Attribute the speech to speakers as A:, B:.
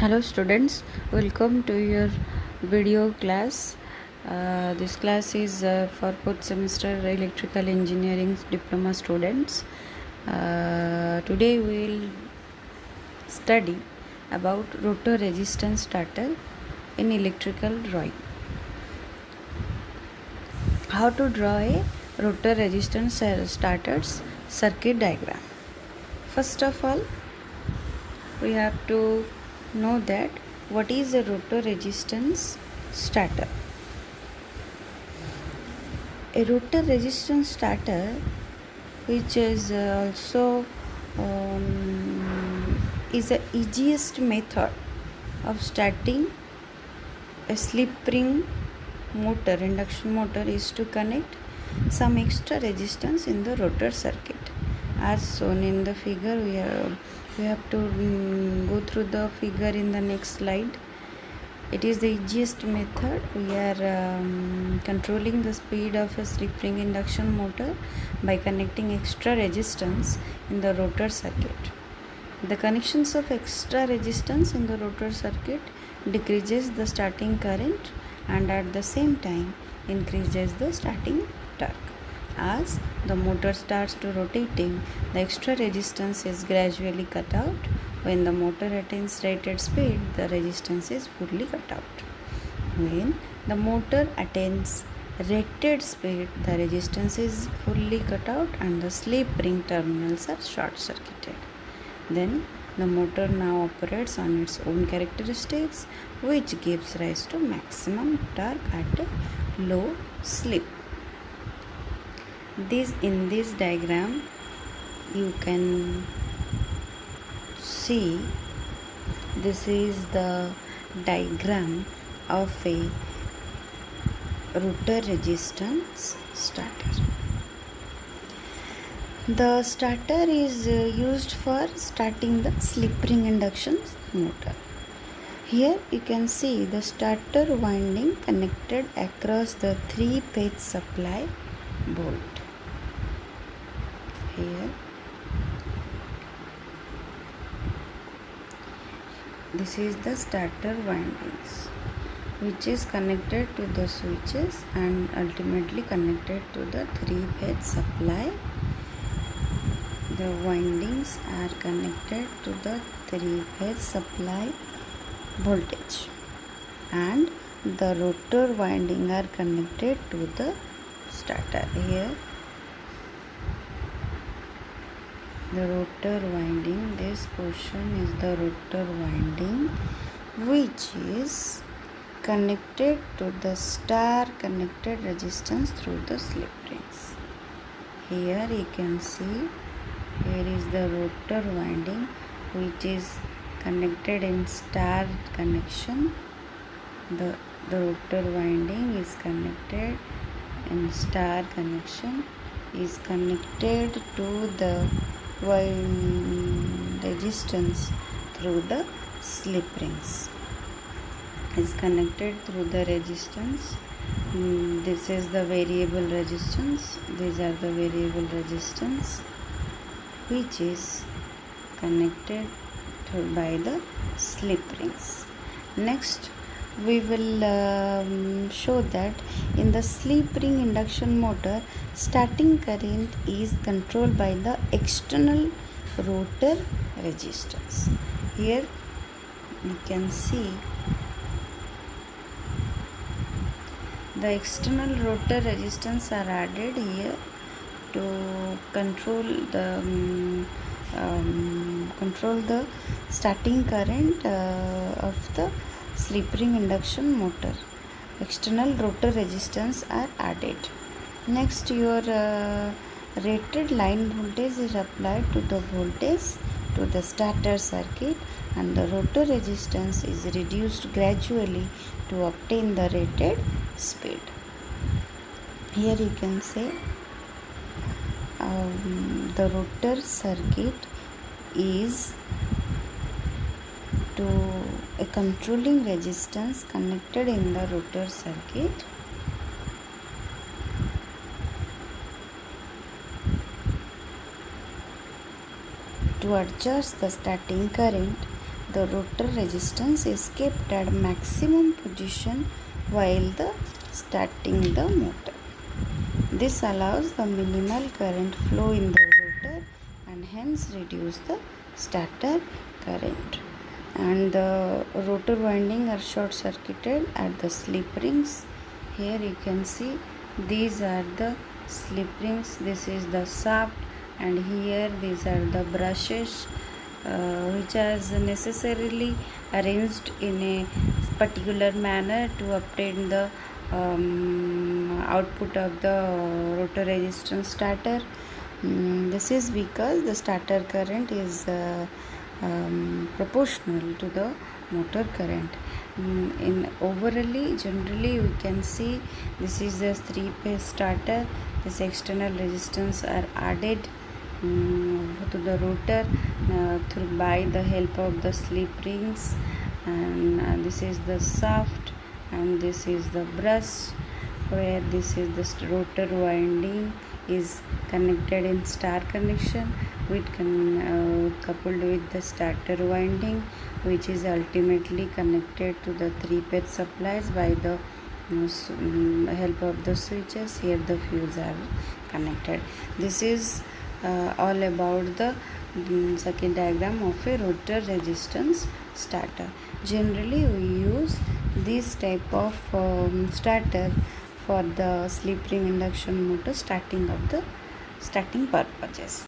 A: Hello students, welcome to your video class. This class is for 4th semester electrical engineering diploma students. Today we will study about rotor resistance starter in electrical drawing. How to draw a rotor resistance starter's circuit diagram. First of all, we have to know that what is a rotor resistance starter. A rotor resistance starter, which is also is the easiest method of starting a slip ring motor, induction motor, is to connect some extra resistance in the rotor circuit. As shown in the figure, we have to go through the figure in the next slide. It is the easiest method. We are controlling the speed of a slip ring induction motor by connecting extra resistance in the rotor circuit. The connections of extra resistance in the rotor circuit decreases the starting current and at the same time increases the starting torque. As the motor starts to rotating, the extra resistance is gradually cut out. When the motor attains rated speed, the resistance is fully cut out. When the motor attains rated speed, the resistance is fully cut out and the slip ring terminals are short circuited. Then the motor now operates on its own characteristics, which gives rise to maximum torque at a low slip. In this diagram you can see this is the diagram of a rotor resistance starter. The starter is used for starting the slip ring induction motor. Here you can see the starter winding connected across the 3-phase supply bolt. Here this is the starter windings, which is connected to the switches and ultimately connected to the 3-phase supply. The windings are connected to the 3-phase supply voltage and the rotor winding are connected to the starter. Here the rotor winding, this portion is the rotor winding, which is connected to the star connected resistance through the slip rings. Here you can see, here is the rotor winding, which is connected in star connection. The rotor winding is connected in star connection, is connected to the resistance through the slip rings, is connected through the resistance. This is the variable resistance, these are the variable resistance, which is connected by the slip rings. Next we will show that in the slip ring induction motor, starting current is controlled by the external rotor resistance. Here you can see the external rotor resistance are added here to control the starting current of the slip ring induction motor. External rotor resistance are added. Next, your rated line voltage is applied to the voltage to the starter circuit and the rotor resistance is reduced gradually to obtain the rated speed. Here you can say the rotor circuit is to a controlling resistance connected in the rotor circuit to adjust the starting current. the rotor resistance is kept at maximum position while starting the motor. This allows the minimal current flow in the rotor and hence reduce the starter current. And the rotor winding are short circuited at the slip rings. Here you can see these are the slip rings. This is the shaft, and here these are the brushes which is necessarily arranged in a particular manner to obtain the output of the rotor resistance starter. This is because the starter current is proportional to the motor current. In overally, generally we can see this is the 3-phase starter. This external resistance are added to the rotor by the help of the slip rings, and this is the shaft, and this is the brush where this is the rotor winding is connected in star connection with coupled with the starter winding, which is ultimately connected to the 3-phase supplies by the help of the switches. Here the fuse are connected. This is all about the circuit diagram of a rotor resistance starter. Generally we use this type of starter for the slip ring induction motor starting purposes.